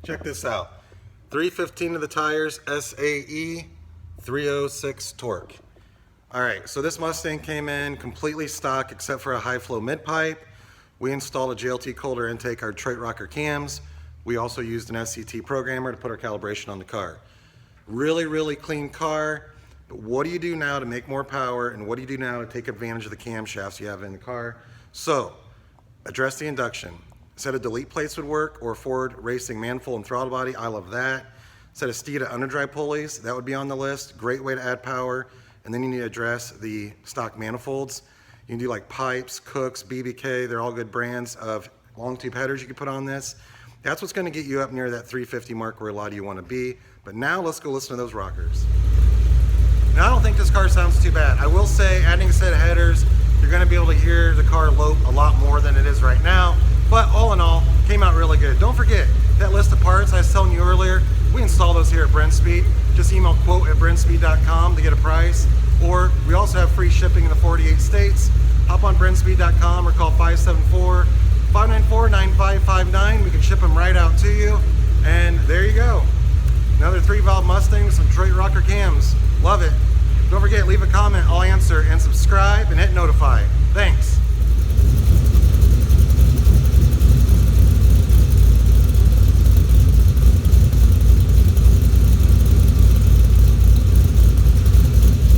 Check this out. 315 of the tires, SAE 306 torque. All right, so this Mustang came in completely stock except for a high flow mid pipe. We installed a JLT colder intake, our Detroit rocker cams. We also used an SCT programmer to put our calibration on the car. Really, really clean car. But what do you do now to make more power, and what do you do now to take advantage of the camshafts you have in the car? So, address the induction. A set of delete plates would work, or Ford racing manifold and throttle body. I love that. A set of Steeda underdrive pulleys, that would be on the list. Great way to add power. And then you need to address the stock manifolds. You can do like Pipes, Cooks, BBK. They're all good brands of long tube headers you can put on this. That's what's going to get you up near that 350 mark where a lot of you want to be. But now let's go listen to those rockers. Now I don't think this car sounds too bad. I will say, adding a set of headers, you're going to be able to hear the car lope a lot more than it is right now. But all in all, came out really good. Don't forget, that list of parts I was telling you earlier, we install those here at Brenspeed. Just email quote@brenspeed.com to get a price. Or we also have free shipping in the 48 states. Hop on brenspeed.com or call 574-594-9559. We can ship them right out to you. And there you go. Another 3-valve Mustang with some Detroit rocker cams. Love it. Don't forget, leave a comment, I'll answer, and subscribe and hit notify. Thanks.